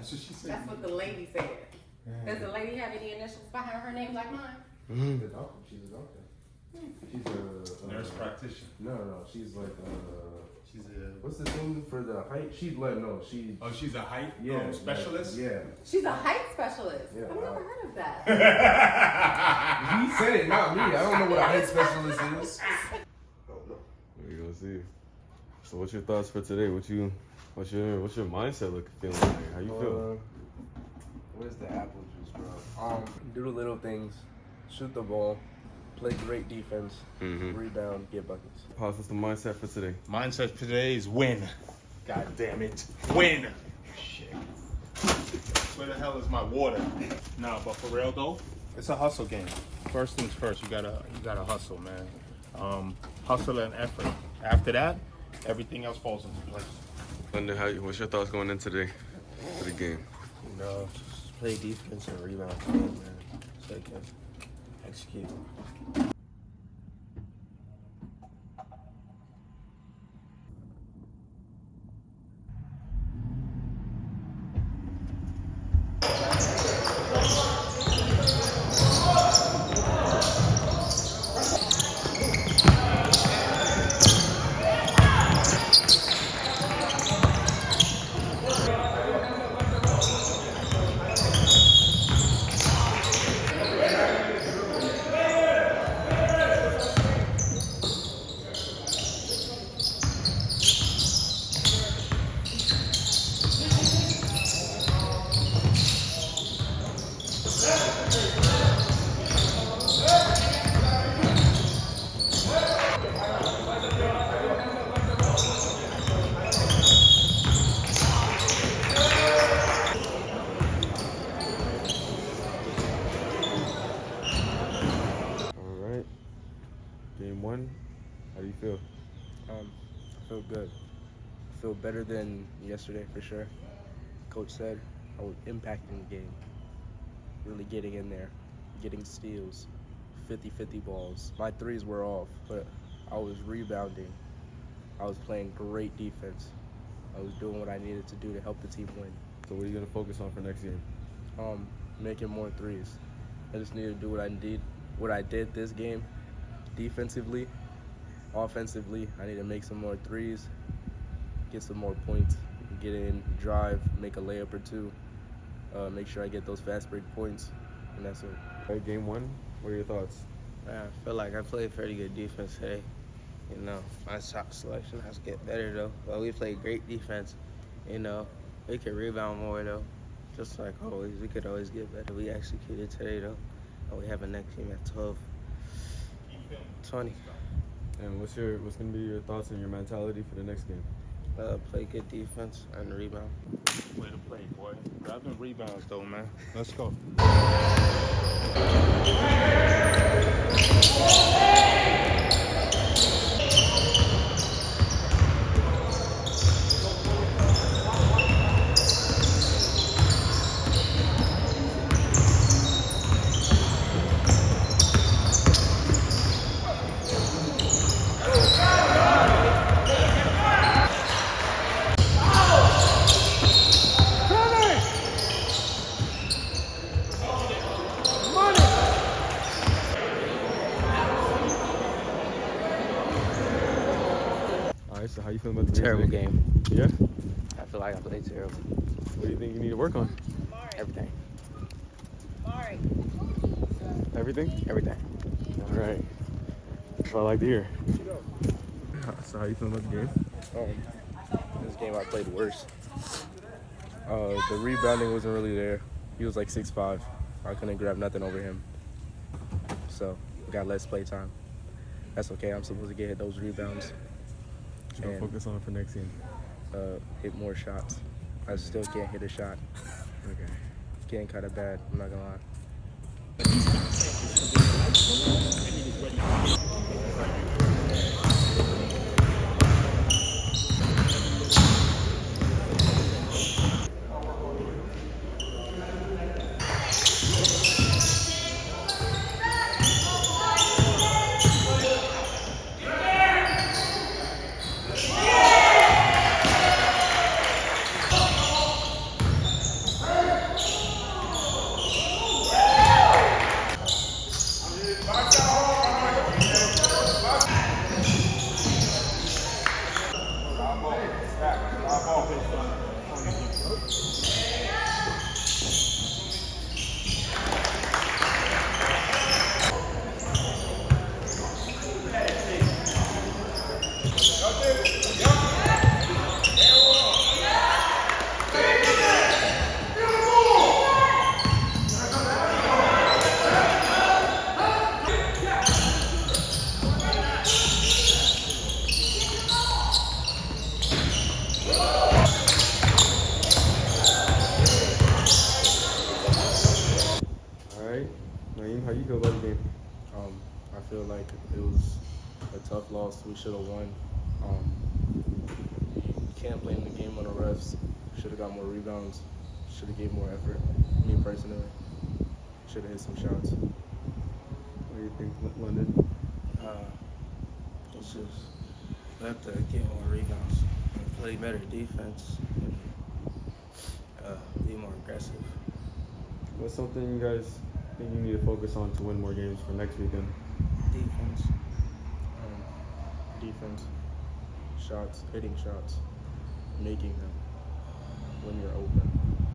That's what she said. That's what the lady said. Does the lady have any initials behind her name like mine? She's a doctor. She's a doctor. She's a nurse practitioner. No. She's like she's a. What's the thing for the height? She's like no. She. Oh, she's a height specialist. Yeah. She's a height specialist. Yeah, I've never heard of that. He said it, not me. I don't know what a height specialist is. We're gonna see. So, what's your thoughts for today? What's your mindset feeling like? How you feel? Where's the apple juice, bro? Do the little things, shoot the ball, play great defense, rebound, get buckets. Pause. What's the mindset for today? Mindset for today is win. God damn it, win. Shit. Where the hell is my water? Nah, but for real though, it's a hustle game. First things first, you gotta hustle, man. Hustle and effort. After that, everything else falls into place. Lunden, what's your thoughts going in today for the game? You know, just play defense and rebound, man. So they can execute. Game one, how do you feel? I feel good. I feel better than yesterday for sure. Coach said I was impacting the game, really getting in there, getting steals, 50-50 balls. My threes were off, but I was rebounding. I was playing great defense. I was doing what I needed to do to help the team win. So what are you going to focus on for next game? Making more threes. I just need to do what I did this game defensively. Offensively, I need to make some more threes, get some more points, get in, drive, make a layup or two, make sure I get those fast break points, and that's it. All right, game one, what are your thoughts? I feel like I played pretty good defense today. You know, my shot selection has to get better though. But we played great defense. You know, we could rebound more though. Just like always, we could always get better. We executed today though. And we have a next game at 12-20. And what's gonna be your thoughts and your mentality for the next game? Play good defense and rebound. Way to play, boy. Grab them rebounds though, man. Let's go. All right, so how you feeling about the Terrible game. Yeah? I feel like I played terrible. What do you think you need to work on? Everything. Everything? Everything. All right. That's what I like to hear. So how you feeling about the game? This game I played worse. The rebounding wasn't really there. He was like 6'5". I couldn't grab nothing over him. So got less play time. That's okay. I'm supposed to get those rebounds. What you gonna focus on for next game? Hit more shots. I still can't hit a shot. Okay. Getting kind of bad. I'm not gonna lie. Naheem, how you feel about the game? I feel like it was a tough loss. We should have won. Can't blame the game on the refs. Should have got more rebounds. Should have gave more effort. Me personally, should have hit some shots. What do you think, London? It's just we have to get more rebounds, and play better defense, and be more aggressive. What's something you guys think you need to focus on to win more games for next weekend? Defense. Defense, shots, hitting shots, making them when you're open.